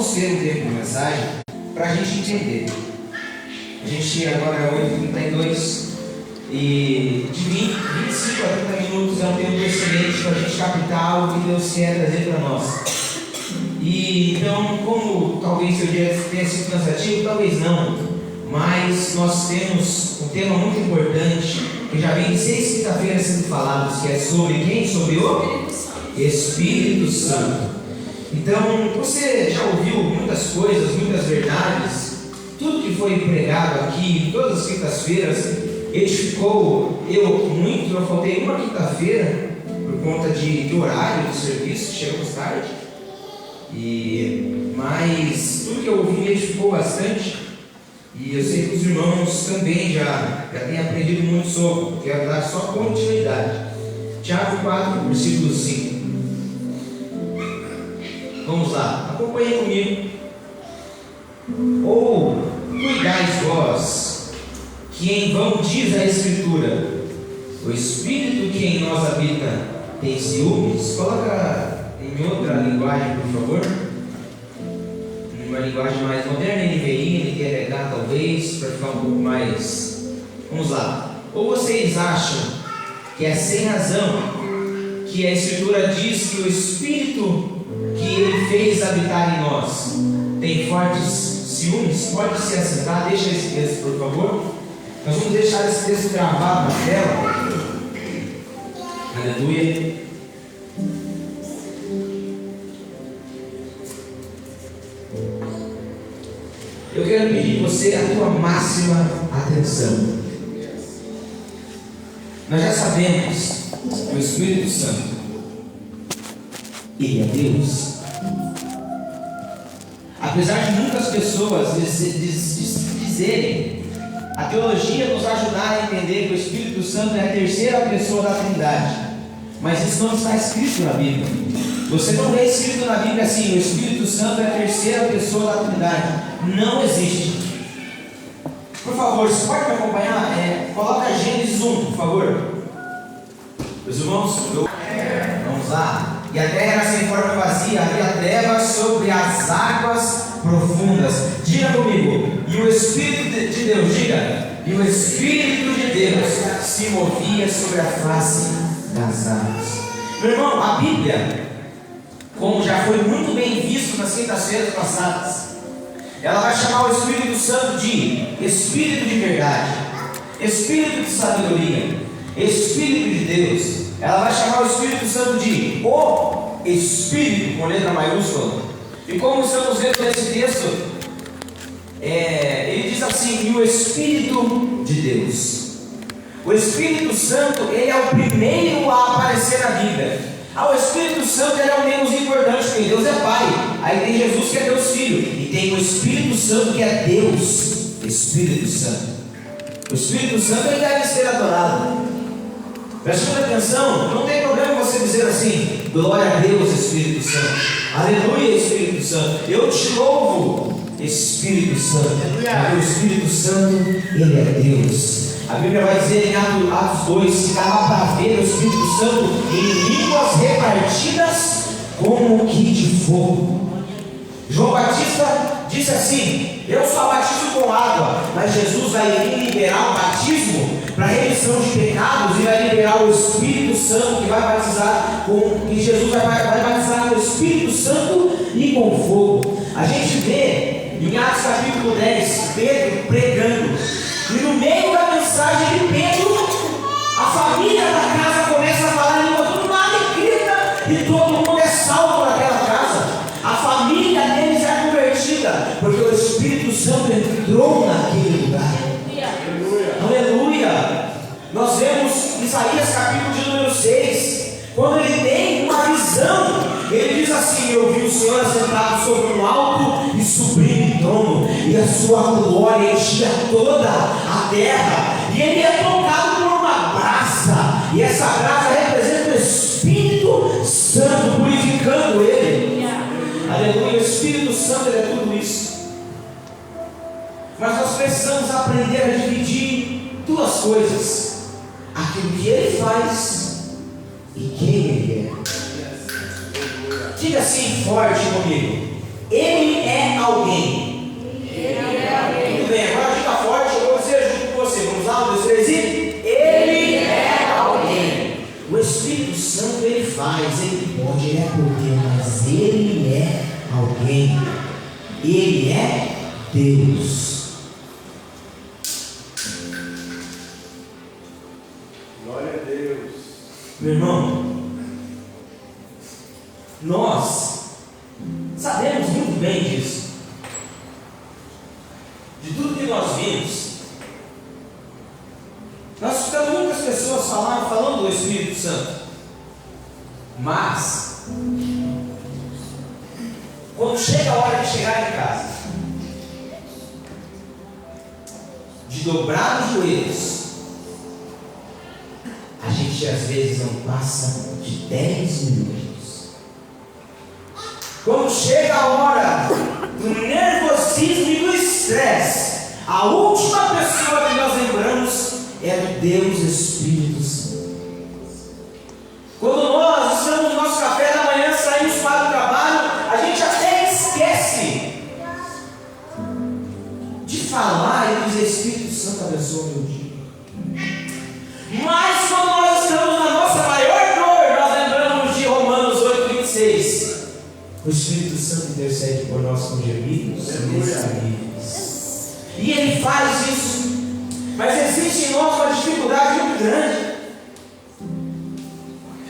vamos ter um tempo de mensagem para a gente entender. A gente agora é 8h32 e de 25 a 30 minutos é um tempo excelente para a gente captar o que Deus quer trazer para nós. E então, como talvez seu dia tenha sido cansativo, talvez não, mas nós temos um tema muito importante que já vem de 6 quinta-feiras sendo falado, que é sobre quem? Sobre o Espírito Santo. Então, você já ouviu muitas coisas, muitas verdades, tudo que foi pregado aqui, todas as quintas-feiras, edificou eu muito. Eu faltei uma quinta-feira por conta de horário de serviço, chegamos tarde, mas tudo que eu ouvi me edificou bastante, e eu sei que os irmãos também já têm aprendido muito sobre. Quero dar só continuidade. Tiago 4, versículo 5. Vamos lá, acompanhe comigo. Ou cuidais vós, que em vão diz a Escritura, o Espírito que em nós habita tem ciúmes? Coloca em outra linguagem, por favor. Uma linguagem mais moderna, NVI, NTLH talvez, para ficar um pouco mais. Vamos lá. Ou vocês acham que é sem razão que a Escritura diz que o Espírito que Ele fez habitar em nós tem fortes ciúmes? Pode se assentar, deixa esse texto, por favor. Nós vamos deixar esse texto gravado na tela. Aleluia. Eu quero pedir de você a tua máxima atenção. Nós já sabemos que o Espírito Santo, Ele é Deus. Apesar de muitas pessoas dizerem, a teologia nos ajudar a entender que o Espírito Santo é a terceira pessoa da Trindade, mas isso não está escrito na Bíblia. Você não vê escrito na Bíblia assim: o Espírito Santo é a terceira pessoa da Trindade. Não existe. Por favor, você pode me acompanhar? Coloca Gênesis 1, por favor. Meus irmãos, vamos lá. E a terra era sem forma vazia, havia trevas sobre as águas profundas. Diga comigo. E o Espírito de Deus, diga. E o Espírito de Deus se movia sobre a face das águas. Meu irmão, a Bíblia, como já foi muito bem visto nas quintas-feiras passadas, ela vai chamar o Espírito Santo de Espírito de verdade, Espírito de sabedoria, Espírito de Deus. Ela vai chamar o Espírito Santo de o Espírito, com letra maiúscula. E como estamos vendo nesse texto, ele diz assim: e o Espírito de Deus. O Espírito Santo, ele é o primeiro a aparecer na Bíblia. O Espírito Santo, ele é o menos importante, porque Deus é Pai. Aí tem Jesus, que é Deus Filho, e tem o Espírito Santo, que é Deus Espírito Santo. O Espírito Santo, ele deve ser adorado. Preste muita atenção, não tem problema você dizer assim: glória a Deus, Espírito Santo, aleluia, Espírito Santo, eu te louvo, Espírito Santo. Porque o Espírito Santo, ele é Deus. A Bíblia vai dizer em Atos 2 que dava para ver o Espírito Santo em línguas repartidas como que de fogo. João Batista disse assim: eu só batizo com água, mas Jesus vai liberar o batismo para remissão de pecados, e vai liberar o Espírito Santo, que vai batizar que Jesus vai batizar com o Espírito Santo e com fogo. A gente vê em Atos capítulo 10 Pedro pregando, e no meio da mensagem de Pedro, a família da casa começa a falar em língua, todo mundo grita, e todo mundo é salvo naquela casa. A família deles é convertida, porque o Espírito Santo entrou naquele lugar. Aleluia! Nós vemos Isaías capítulo de número 6, quando ele tem uma visão, ele diz assim: eu vi o Senhor assentado sobre um alto e sublime trono, e a sua glória enchia toda a terra, e ele é tocado por uma brasa, e essa brasa representa o Espírito Santo purificando ele. Aleluia! O Espírito Santo, ele é tudo isso. Mas nós precisamos aprender a dividir duas coisas: aquilo que ele faz e quem ele é. Diga assim forte comigo: ele é alguém. Muito bem, agora fica forte, eu vou dizer junto com você. Vamos lá, 1, 2, 3 e... Ele é alguém. O Espírito Santo ele faz, ele pode, ele é poder, mas ele é alguém. Ele é Deus. Glória a Deus. Meu irmão, nós sabemos muito bem disso. De tudo que nós vimos, nós escutamos muitas pessoas falando do Espírito Santo. Mas, quando chega a hora de chegar em casa, de dobrar os joelhos, a gente às vezes não passa de 10 minutos. Quando chega a hora do nervosismo e do estresse, a última pessoa que nós lembramos é do Deus Espírito Santo. Quando nós estamos no nosso café da manhã, saímos para o trabalho, a gente até esquece de falar e dizer: Espírito Santo, abençoa meu dia. Mas quando nós estamos na nossa maior dor, nós lembramos de Romanos 8,26. O Espírito Santo intercede por nós com gemidos inexprimíveis. E Ele faz isso. Mas existe em nós uma dificuldade muito grande.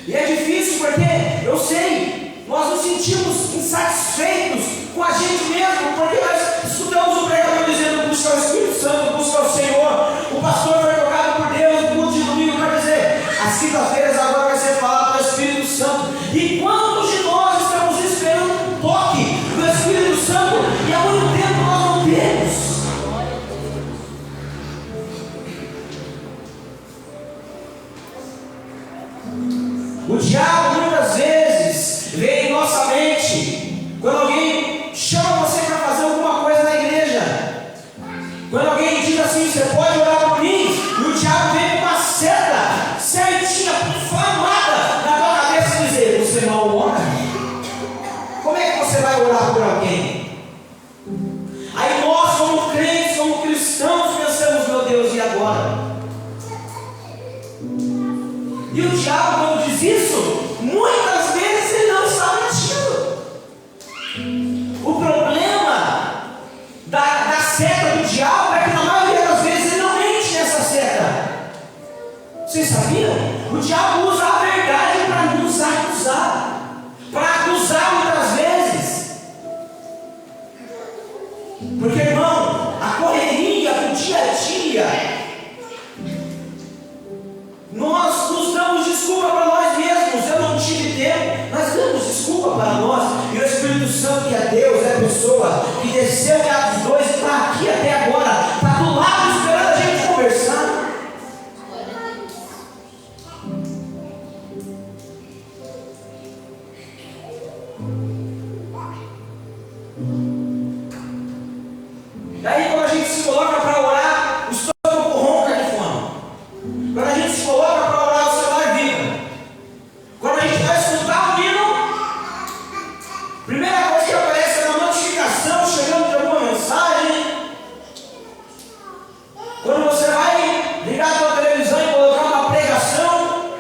E é difícil porque, eu sei, nós nos sentimos insatisfeitos com a gente mesmo, porque nós escutamos o pregador dizendo: busca o Espírito Santo, busca o Senhor. O pastor foi tocado por Deus, no culto de domingo para dizer: as quintas-feiras agora vai ser falado do Espírito Santo. E quantos de nós estamos esperando um toque do Espírito Santo e há muito tempo nós não temos? O diabo muitas vezes vem em nossa mente quando alguém chama você para fazer alguma coisa na igreja. Quando alguém diz assim: você pode orar por mim, e o diabo vem com uma seta certinha, inflamada na tua cabeça e dizer: você mal ora? Como é que você vai orar por alguém? Aí nós, como crentes, como cristãos, pensamos: meu Deus, e agora? E o diabo, quando diz isso, muitas vezes ele não está mentindo. O problema da seta do diabo é que na maioria das vezes ele não mente nessa seta. Vocês sabiam? O diabo usa a verdade para nos acusar, para acusar muitas vezes. Porque, irmão, a correria do dia a dia, nós nos damos desculpa para nós mesmos. Eu não tive tempo, nós damos desculpa para nós. E o Espírito Santo, que é Deus, é a pessoa que desceu de Atos 2 e está aqui até agora, está do lado esperando a gente conversar. Daí quando a gente se coloca para orar, o estômago ronca de fome. Quando a gente se coloca para orar, o celular vibra. Quando a gente vai escutar o hino, primeira coisa que aparece é uma notificação chegando de alguma mensagem. Quando você vai ligar a sua televisão e colocar uma pregação,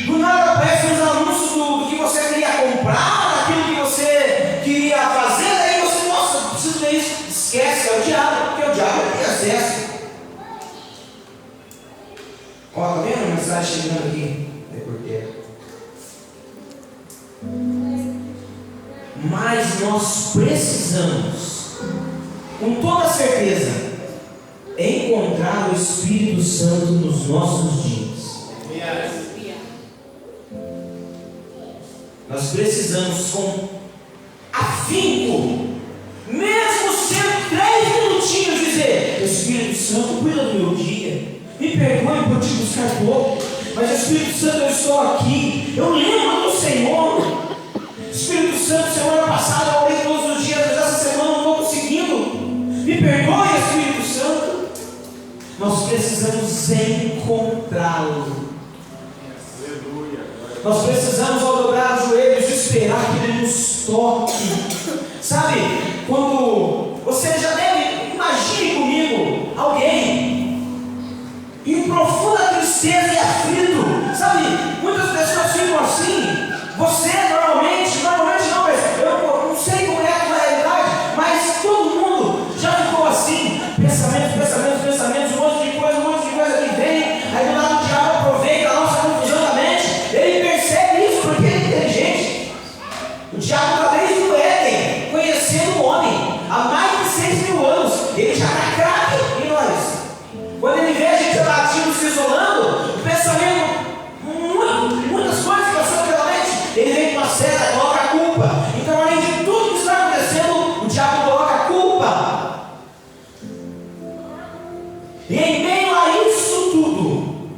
do nada aparecem os anúncios do que você queria comprar, daquilo que você queria fazer, daí você: nossa, eu preciso ver isso. Esquece, é o diabo, porque o diabo tem acesso. Ó, tá vendo a mensagem chegando aqui? É porteiro. Mas nós precisamos, com toda certeza, encontrar o Espírito Santo nos nossos dias. Nós precisamos, com afinco, mesmo sendo 3 minutinhos, dizer: Espírito Santo, cuida do meu dia. Me perdoe por te buscar pouco, mas Espírito Santo, eu estou aqui. Eu lembro do Senhor. Espírito Santo, semana passada eu orei todos os dias, mas essa semana não estou conseguindo. Me perdoe, Espírito Santo. Nós precisamos encontrá-lo. Nós precisamos, ao dobrar os joelhos, esperar que Ele nos toque. Sabe, quando Você já deve, imagine comigo, alguém em profunda tristeza e aflito, sabe? Muitas pessoas ficam assim. Você normalmente não, mas eu não sei como é a tua realidade, mas todo mundo já ficou assim. Pensamentos, um monte de coisa que vem, aí do lado o diabo aproveita a nossa confusão da mente. Ele percebe isso porque ele é inteligente. O diabo está desde o Éden conhecendo o homem há mais de 6.000 anos. Ele já está craque em nós. Quando ele vê a gente abatido, se isolando, o pensamento, muitas coisas passando pela mente, ele vem com uma seta, coloca a culpa. Então, além de tudo que está acontecendo, o diabo coloca a culpa. E em meio a isso tudo,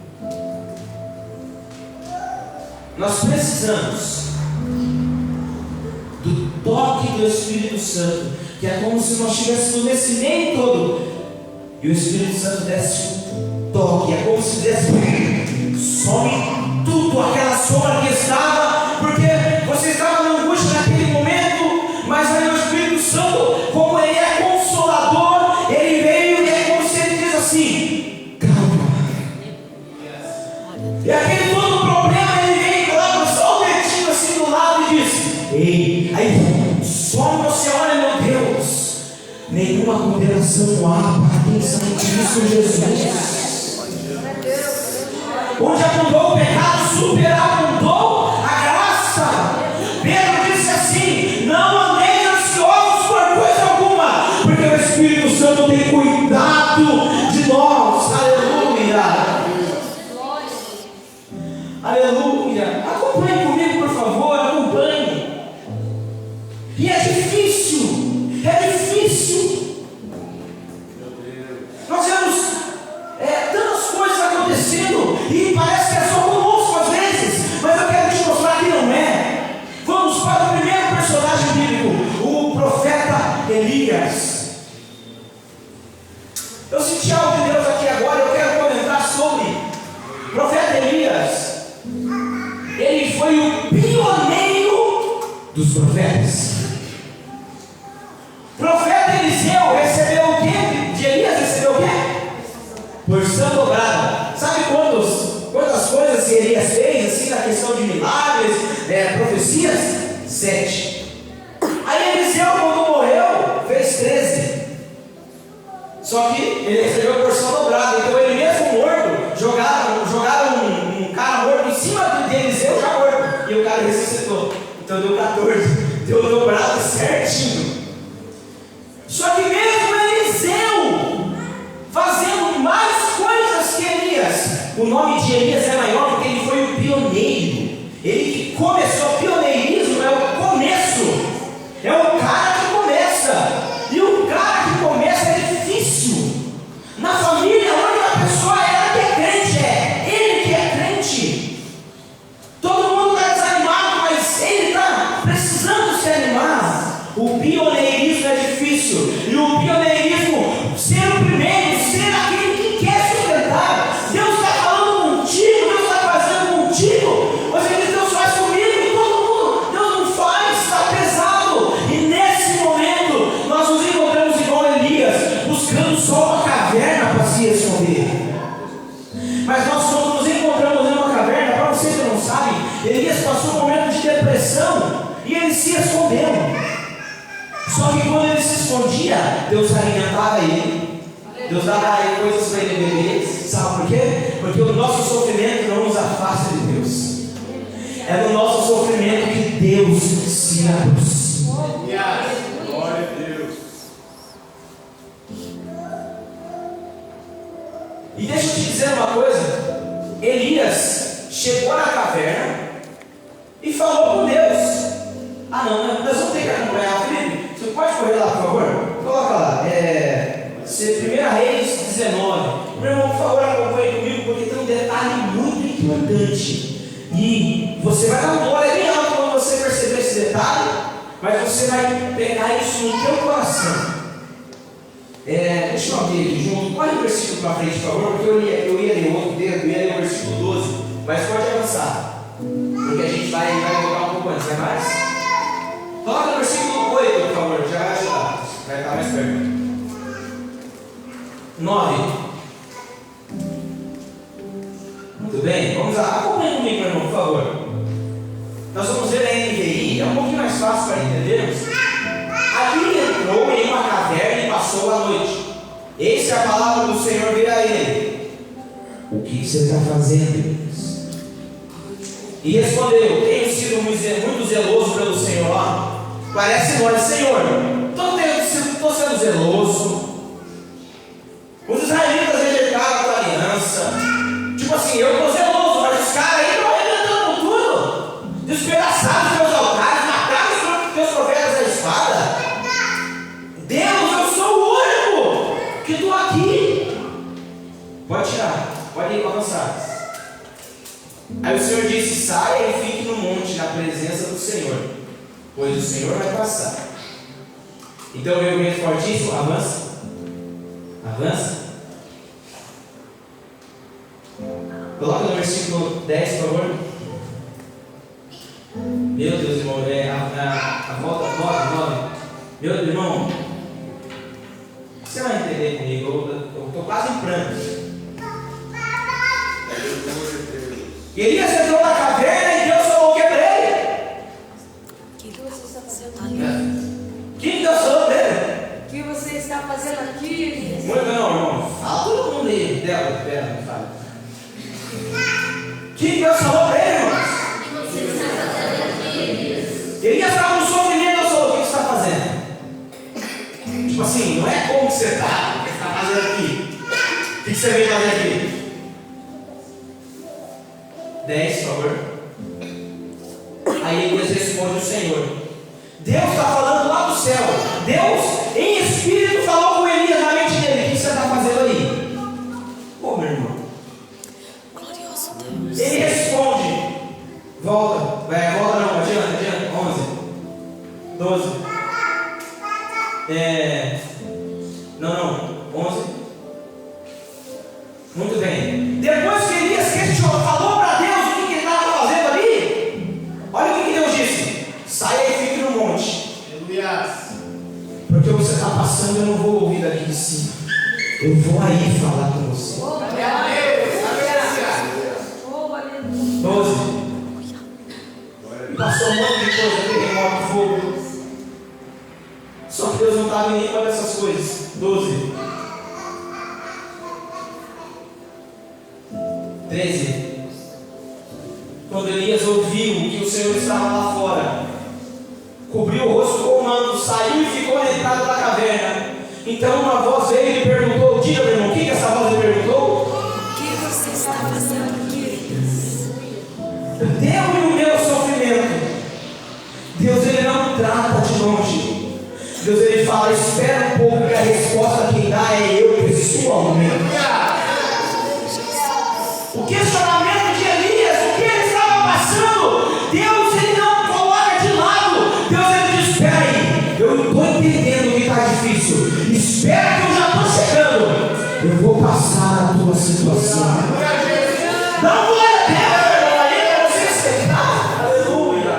nós precisamos do toque do Espírito Santo, que é como se nós estivéssemos nesse meio todo e o Espírito Santo desse um toque, é como se desse some tudo, aquela sombra que estava, porque você estava na angústia naquele momento, mas aí o Espírito Santo, como ele é consolador, ele veio e é como se ele diz assim: calma. E aquele todo problema ele vem e coloca só o dedinho assim do lado e diz: ei, aí some, você olha, meu Deus, nenhuma condenação há para quem são em Cristo Jesus. Onde abundou o pecado, superabundou a graça. Pedro disse assim: não andeis ansiosos por coisa alguma, porque o Espírito Santo tem cuidado de nós. Aleluia. Aleluia. Acompanhe comigo, por favor, acompanhe. E é difícil, nós vemos tantas coisas acontecendo e parece que é só conosco às vezes, mas eu quero te mostrar que não é. Vamos para o primeiro personagem bíblico, o profeta Elias. Eu senti algo de Deus aqui agora, eu quero comentar sobre o profeta Elias. Ele foi o pioneiro dos profetas. O profeta Eliseu recebeu o quê? De Elias recebeu o quê? Porção dobrada. Sabe quantas coisas que Elias fez, assim, na questão de milagres, profecias? 7. Aí Eliseu, quando morreu, fez 13. Só que ele recebeu porção dobrada. Então ele mesmo morto, jogaram um cara morto em cima de Eliseu já morto, e o cara ressuscitou. Então deu 14, deu dobrado certinho. Só que mesmo Eliseu fazendo mais coisas que Elias, o nome de Elias é maior porque ele foi o pioneiro. Ele que começou. Pioneirismo é o começo, é o cara que começa. E o cara que começa é difícil. Na família, a única pessoa é ela que é crente, é ele que é crente. Todo mundo está desanimado, mas ele está precisando se animar. O pioneirismo é difícil. E o pioneirismo, ser o primeiro, ser aquele que quer sustentar. Deus está falando contigo, Deus está fazendo contigo. Você diz: Deus faz comigo, e todo mundo, Deus não faz, está pesado. E nesse momento, nós nos encontramos igual Elias, buscando só uma caverna para se esconder. Mas nós, quando nos encontramos em uma caverna, para vocês que não sabem, Elias passou um momento de depressão e ele se escondeu. Só que quando ele se escondia, Deus alimentava ele, Deus dava a ele coisas para ele beber. Sabe por quê? Porque o nosso sofrimento não nos afasta de Deus. É no nosso sofrimento que Deus se aproxima. Glória a Deus. E deixa eu te dizer uma coisa: Elias chegou na caverna e falou com Deus. Ah não, nós vamos ter que acompanhar, Felipe. Você pode correr lá, por favor? Coloca lá, 1 Reis 19. Meu irmão, por favor, acompanhe comigo, porque tem um detalhe muito importante. E você vai dar uma glória bem alta quando você perceber esse detalhe, mas você vai pegar isso no teu coração. Deixa eu abrir aqui junto. Corre o versículo para frente, por favor, porque eu ia ler outro dedo, eu ia ler o versículo 12, mas pode avançar, porque a gente vai voltar um pouco antes, vai mais? Coloca no versículo 8, por favor, já vai ajudar, vai estar mais perto. 9. Muito bem, vamos lá. Acompanhe comigo, meu irmão, por favor. Nós vamos ver a NVI, é um pouquinho mais fácil para entendermos. Ali entrou em uma caverna e passou a noite. Eis que a palavra do Senhor veio a ele: o que você está fazendo, Elias? E respondeu: tenho sido muito zeloso pelo Senhor. Parece nós, Senhor, estou sendo zeloso. Os israelitas rejeitaram a tua aliança. Tipo assim, eu estou zeloso, mas os caras aí estão arrebentando com tudo. Despedaçaram os meus altares, mataram os teus profetas à espada. Deus, eu sou o único que estou aqui. Pode tirar, pode ir avançar. Aí o Senhor disse: saia e fique no monte, na presença do Senhor, pois o Senhor vai passar. Então veio o vento fortíssimo. Avança. Avança. Coloca no versículo 10, por favor. Meu Deus, irmão, a volta 9. Meu irmão, você vai entender comigo. Eu estou quase em pranto. Elias entrou na caverna e Deus falou o que para ele? O que você está fazendo aqui? O que Deus falou para ele? O que você está fazendo aqui, Elias? Muito não, irmão. Fala todo mundo aí. Pera, não fala. O que Deus falou para ele, irmãos? O que você está fazendo aqui, Elias? Elias estava no sofrimento. Deus falou: o que você está fazendo? Tipo assim, não é como você está. O que você está fazendo aqui? O que você veio fazer aqui? 10, por favor. Aí Elias responde o Senhor. Deus está falando lá do céu. Deus, em espírito, falou com Elias na mente dele: o que você está fazendo aí? Ô, meu irmão. Glorioso Deus. Ele responde: volta. Volta não, adianta. 11. 12. Não. 11. Muito bem. Depois que Elias falou para Deus o que ele estava fazendo ali, olha o que Deus disse: saia e fique no monte. Porque o que você está passando eu não vou ouvir daqui de cima. Eu vou aí falar com você. 12. E passou um monte de coisa, terremoto, fogo. Só que Deus não estava em nenhuma dessas coisas. 12. 13. Quando Elias ouviu que o Senhor estava lá fora, cobriu o rosto com o manto, saiu e ficou na entrada da caverna. Então uma voz veio e lhe perguntou: diga, meu irmão, o que essa voz lhe perguntou? O que você está fazendo aqui, Elias? Deu-me o meu sofrimento. Deus, ele não trata de longe. Deus, ele fala: espera um pouco, que a resposta quem dá é eu pessoalmente. O questionamento de Elias, o que ele estava passando, Deus, ele não coloca de lado. Deus, ele diz: espera aí, eu estou entendendo que está difícil. Espera que eu já estou chegando. Eu vou passar a tua situação. Não, glória a Deus, aí para você aceitar. Aleluia.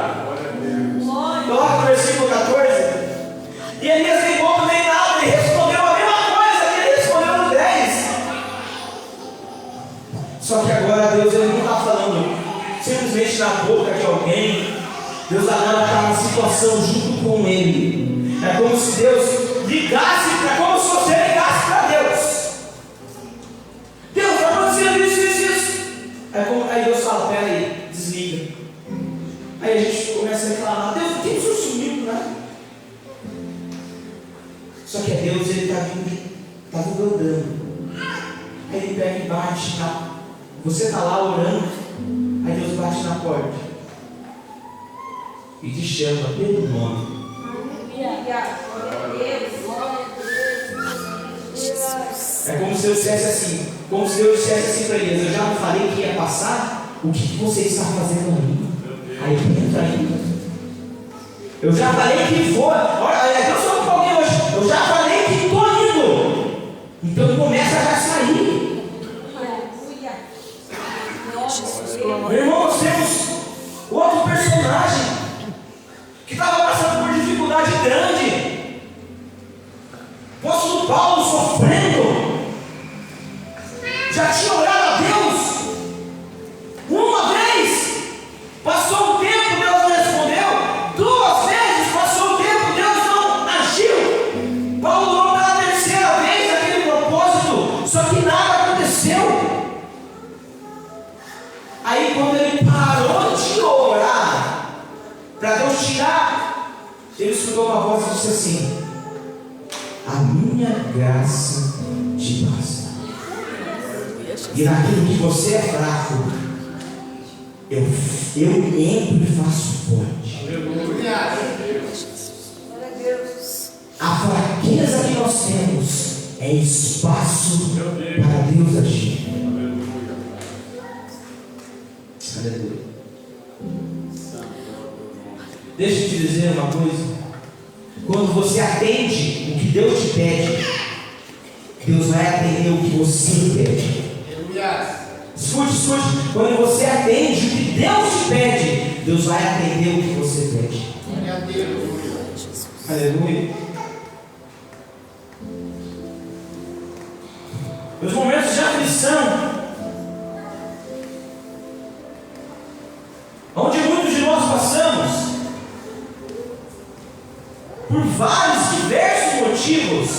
Coloca no versículo 14. E Elias nem bobo nem nada, ele respondeu a mesma coisa que ele respondeu no 10. Só que agora Deus, ele não está falando simplesmente na boca de alguém. Deus agora está na situação junto com ele. É como se Deus ligasse, é como se você ligasse para Deus. Deus, está acontecendo isso. Aí Deus fala: pera aí, desliga. Aí a gente começa a reclamar: Deus, por que o Senhor sumiu, né? Só que é Deus, ele está andando. Aí ele pega e bate, tá? Você está lá orando, aí Deus bate na porta e te chama pelo nome. É como se eu dissesse assim, para eles: eu já não falei que ia passar, o que você está fazendo aí? Aí entra ainda. Eu já falei que for. Olha, Deus falou para alguém hoje: eu já falei que estou indo. Então começa a já sair. Meu irmão, nós temos outro personagem que estava passando por dificuldade grande. O apóstolo Paulo sofrendo. já tinha orado a Deus uma vez, passou um tempo, Deus não respondeu, 2 vezes, passou um tempo, Deus não agiu. Paulo orou pela 3ª vez aquele propósito, só que nada aconteceu. Aí quando ele parou de orar para Deus tirar, ele escutou uma voz e disse assim: a minha graça te basta. E naquilo que você é fraco, eu entro e faço forte. A fraqueza que nós temos é espaço para Deus agir. Aleluia. Deixa eu te dizer uma coisa. Quando você atende o que Deus te pede, Deus vai atender o que você pede. Escute. Quando você atende o que Deus te pede, Deus vai atender o que você pede. Aleluia. Os momentos de aflição, onde muitos de nós passamos, por vários diversos motivos,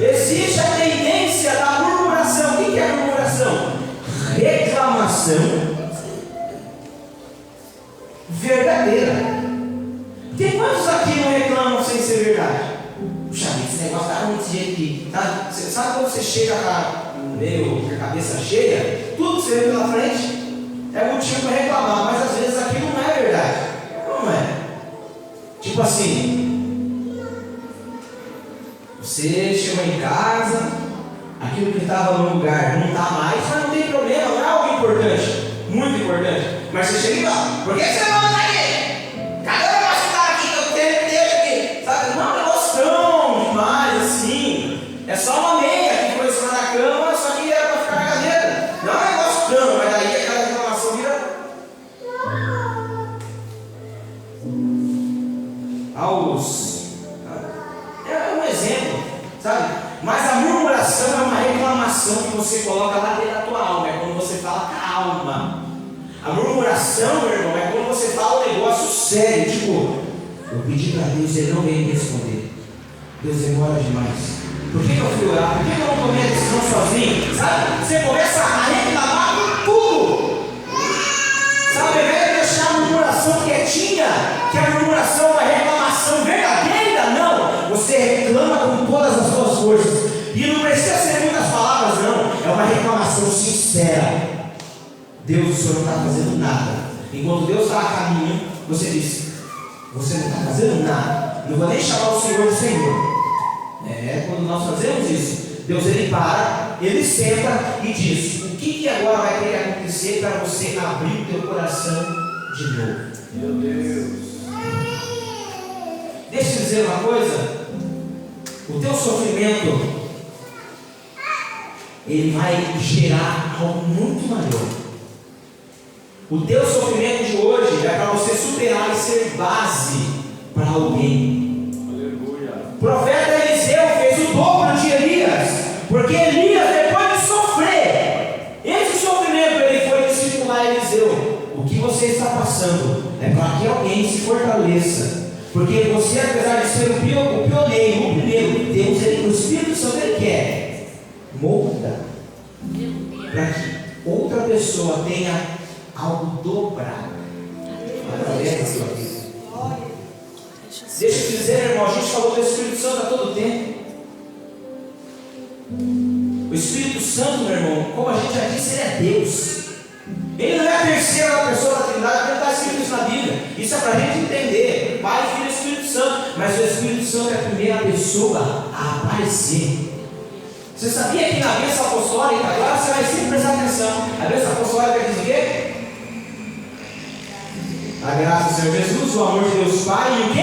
existe a tendência da murmuração. O que é murmuração? Reclamação verdadeira. Tem quantos aqui não reclamam sem ser verdade? Puxa vida, esse negócio está muito jeito aqui. Tá? Você sabe quando você chega meio com a cabeça cheia, tudo que você vê pela frente é motivo para reclamar, mas às vezes aquilo não é verdade. Não é? Tipo assim, você chegou em casa, aquilo que estava no lugar não está mais, mas não tem problema, não é algo importante, muito importante. Mas você chega e fala: por que você não está aqui? Cadê o negócio que está aqui que eu tenho que deixar aqui? Sabe? Não é um negócio tão demais assim, é só uma meia que foi em cima da cama, só que era para ficar na cadeira. Não é um negócio tão, mas daí aquela reclamação vira é um exemplo, sabe? Mas a murmuração é uma reclamação que você coloca lá dentro da tua alma. É quando você fala calma. A murmuração, meu irmão, é quando você fala um negócio sério. Tipo, eu pedi para Deus, Ele não veio me responder. Deus demora demais. Por que eu fui orar? Por que eu não tomei a decisão sozinho? Sabe? Você começa a reclamar por tudo. Sabe? Ao invés de deixar a murmuração quietinha, que a murmuração é uma reclamação verdadeira, não. Você reclama com todas as suas forças. E não precisa ser muitas palavras, não. É uma reclamação sincera. Deus, o Senhor não está fazendo nada. Enquanto Deus está a caminho, você diz: você não está fazendo nada. Não vou nem chamar o Senhor de Senhor. Quando nós fazemos isso, Deus ele para, ele senta e diz: o que agora vai ter que acontecer para você abrir o teu coração de novo? Meu Deus. Deixa eu dizer uma coisa: o teu sofrimento ele vai gerar algo muito maior. O teu sofrimento de hoje é para você superar e ser base para alguém. O profeta Eliseu fez o dobro de Elias, porque Elias, depois de sofrer esse sofrimento, ele foi discipular Eliseu. O que você está passando é para que alguém se fortaleça, porque você, apesar de ser o pioneiro, o primeiro, Deus, o Espírito Santo, ele quer molda para que outra pessoa tenha algo dobrado através da sua vida. Deixa eu te dizer, irmão, a gente falou do Espírito Santo a todo tempo. O Espírito Santo, meu irmão, como a gente já disse, ele é Deus. Ele não é a terceira pessoa da Trindade, porque não está escrito isso na Bíblia. Isso é para a gente entender: Pai, Filho e Espírito Santo. Mas o Espírito Santo é a primeira pessoa a aparecer. Você sabia que na bênção apostólica, agora você vai sempre prestar atenção, a bênção apostólica diz o quê? A graça do Senhor Jesus, o amor de Deus Pai e o quê?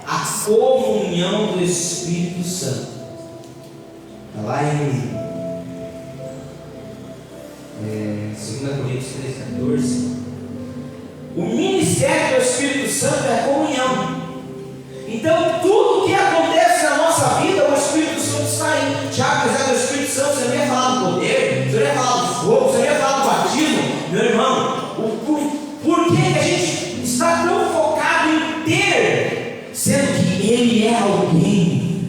A comunhão do Espírito Santo. Está lá em 2 Coríntios 3,14. O ministério do Espírito Santo é a comunhão. Então tudo que acontece na nossa vida, o Espírito Santo está aí. Já apesar do Espírito Ele é alguém.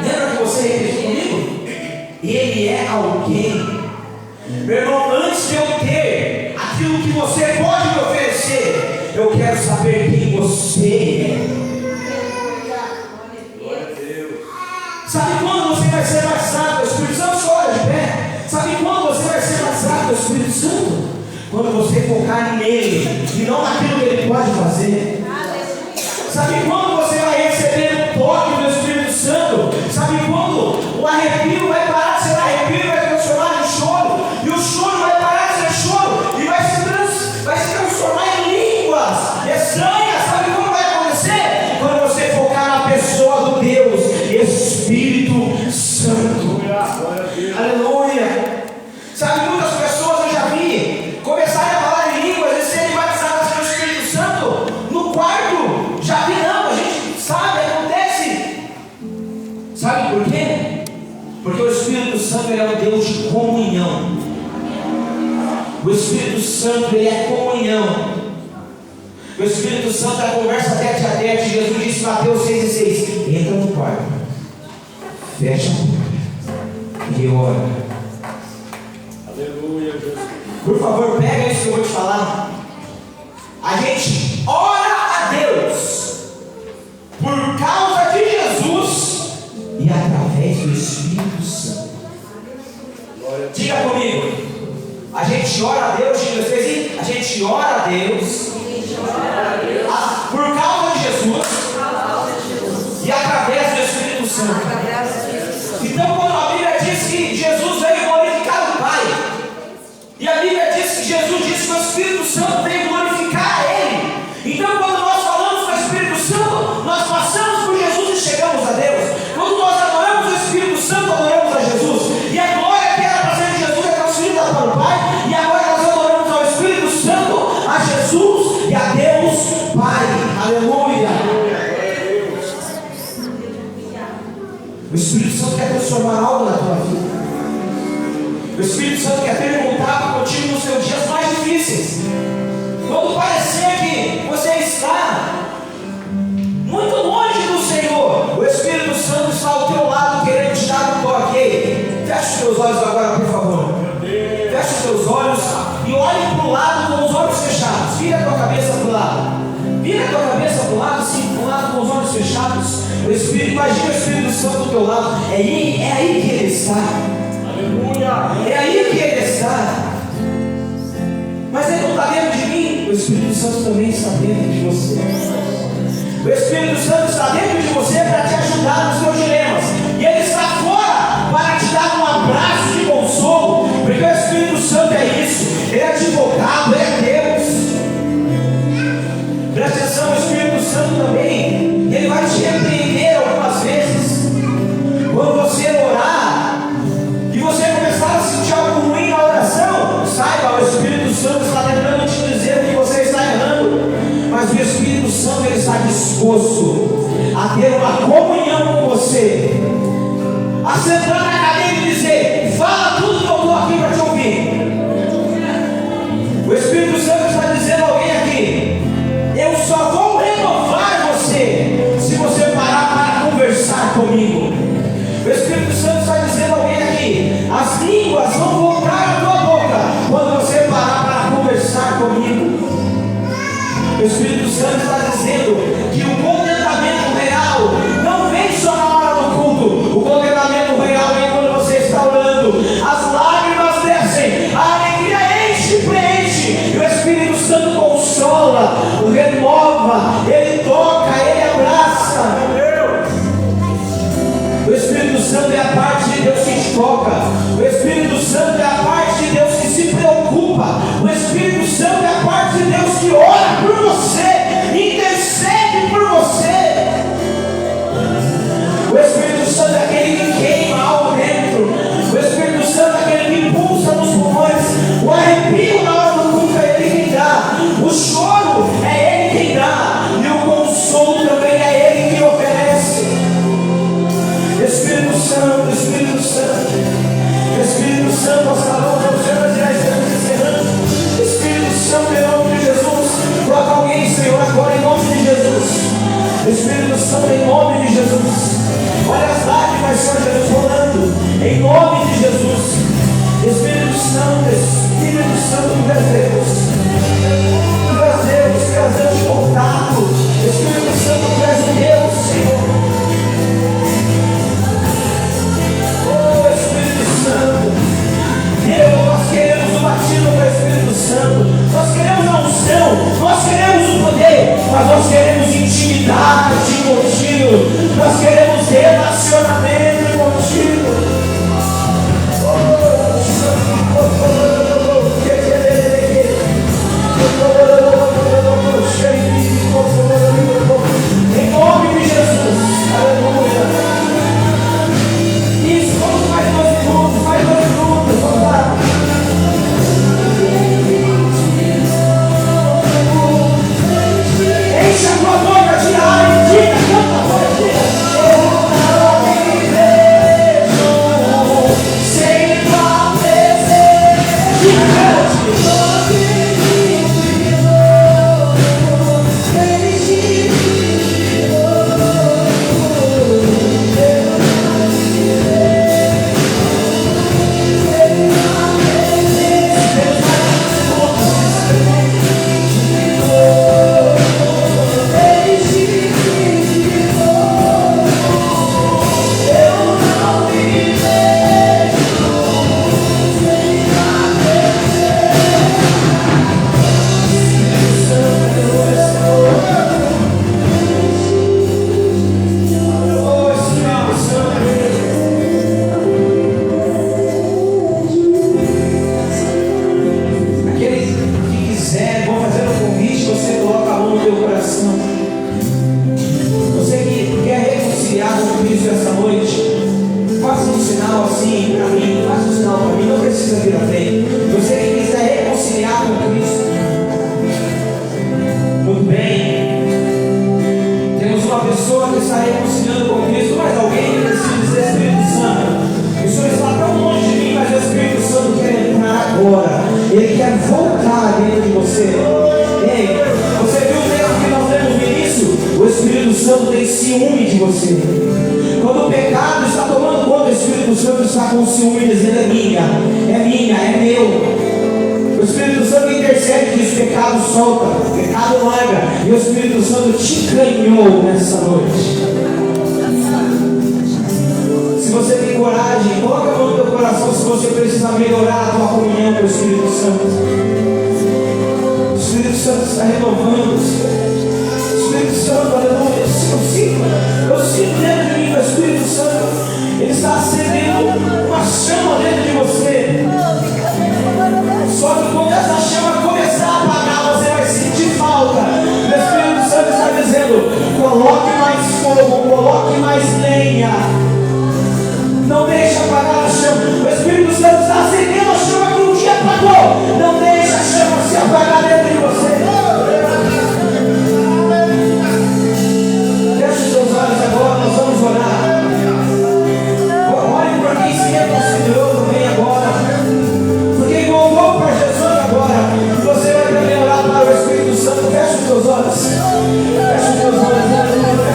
Lembra que você repetiu comigo? Ele é alguém. Meu irmão, antes de eu ter aquilo que você pode me oferecer, eu quero saber quem você é. Sabe quando você vai ser batizado com o Espírito Santo? Só olha de pé. Sabe quando você vai ser batizado com o Espírito Santo? Quando você focar nele e não naquilo que ele pode fazer. Sabe quando você vai receber o toque do Espírito Santo? Sabe quando o arrepio vai parar de ser arrepio e vai transformar em choro? E o choro vai parar de ser choro e vai se transformar em línguas estranhas. Sabe como vai acontecer? Quando você focar na pessoa do Deus Espírito Santo. Aleluia. Sabe, muitas pessoas eu já vi começarem a falar em línguas e serem batizadas pelo Espírito Santo no quarto. Já vi, não, a gente sabe, acontece. Sabe por quê? Porque o Espírito Santo ele é um Deus de comunhão. O Espírito Santo ele é comunhão. O Espírito Santo é a conversa tete a tete. Jesus disse em Mateus 6,6: entra no quarto, fecha a porta e ora. Aleluia, Jesus. Por favor, pega isso que eu vou te falar. A gente ora a Deus por causa de Jesus e através do Espírito Santo. Diga comigo. A gente ora a Deus, a gente ora a Deus por causa de Jesus e através do Espírito Santo. Então, quando a Bíblia diz que Jesus veio glorificar o Pai, e a Bíblia diz que Jesus disse que o Espírito Santo veio glorificar a Ele. Então, quando nós falamos do Espírito Santo, nós passamos por Jesus e chegamos a Deus. Quando nós adoramos o Espírito Santo, adoramos a Jesus. E a glória que era para ser de Jesus é transferida para o Pai. E agora nós adoramos ao Espírito Santo, a Jesus e a Deus Pai. Aleluia. O Espírito Santo quer transformar algo na tua vida. O Espírito Santo quer ter contato contigo nos seus dias mais difíceis. Quando parecer que você está muito longe do Senhor, o Espírito Santo está ao teu lado querendo te dar um toque. Ei, fecha os teus olhos agora, por favor. Fecha os teus olhos e olhe para o lado com os olhos fechados. Vira a tua cabeça para o lado. Vira a tua cabeça para o lado, sim, para o lado com os olhos fechados. O Espírito, imagina o Espírito Santo do teu lado. É aí que ele está. Aleluia. É aí que ele está. Mas ele não está dentro de mim. O Espírito Santo também está dentro de você. O Espírito Santo está dentro de você para te ajudar nos teus dilemas. E ele está fora para te dar um abraço de consolo. Porque o Espírito Santo é isso. Ele é advogado, ele é Deus. Presta atenção, o Espírito Santo também, ele vai te repreender algumas vezes. Quando você orar e você começar a sentir algo ruim na oração, saiba, o Espírito Santo está tentando te dizer que você está errando. Mas o Espírito Santo ele está disposto a ter uma comunhão com você, a sentar na cadeira e dizer: fala tudo que eu estou aqui para te ouvir. O Espírito Santo está dizendo a alguém aqui: eu só vou renovar você se você parar para conversar comigo. O Espírito Santo está dizendo a alguém aqui: as línguas vão voltar à tua boca quando você parar para conversar comigo. O Espírito Santo está dizendo que o contentamento real não vem só na hora do culto. O contentamento real vem quando você está orando. As lágrimas descem, a alegria enche e preenche. E o Espírito Santo consola, renova, Espírito Santo, em nome de Jesus. Olha as lágrimas, Senhor Jesus, rolando. Em nome de Jesus. Espírito Santo, Espírito Santo, tu és Deus. Tu és Deus de contato. Espírito Santo, tu és um Deus, Senhor. Oh, Espírito Santo. Deus, nós queremos o batismo do Espírito Santo. Nós queremos a unção. Nós queremos o poder. Mas nós queremos intimidade contigo. Nós queremos relacionamento contigo. Em nome de Jesus, aleluia. Isso, vamos mais 2 minutos, vamos lá. Enche a tua boca de ar e diga, canta a tua vida. Eu não me vejo sem tua presença. Diga, Fecha os teus olhos.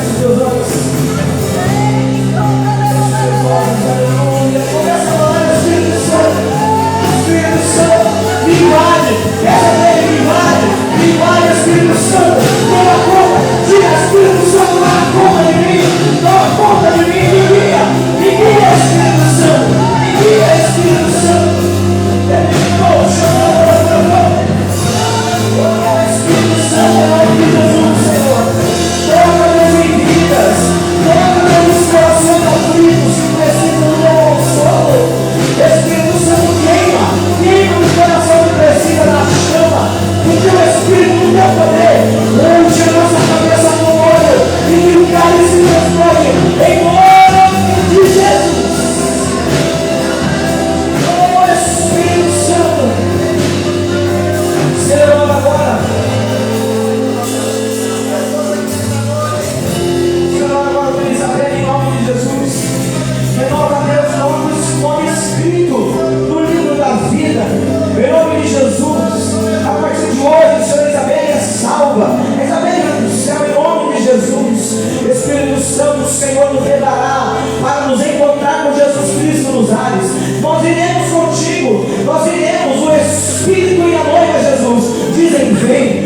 Senhor nos levará para nos encontrar com Jesus Cristo nos ares. Nós iremos contigo, nós iremos, o Espírito e a noiva Jesus dizem: vem.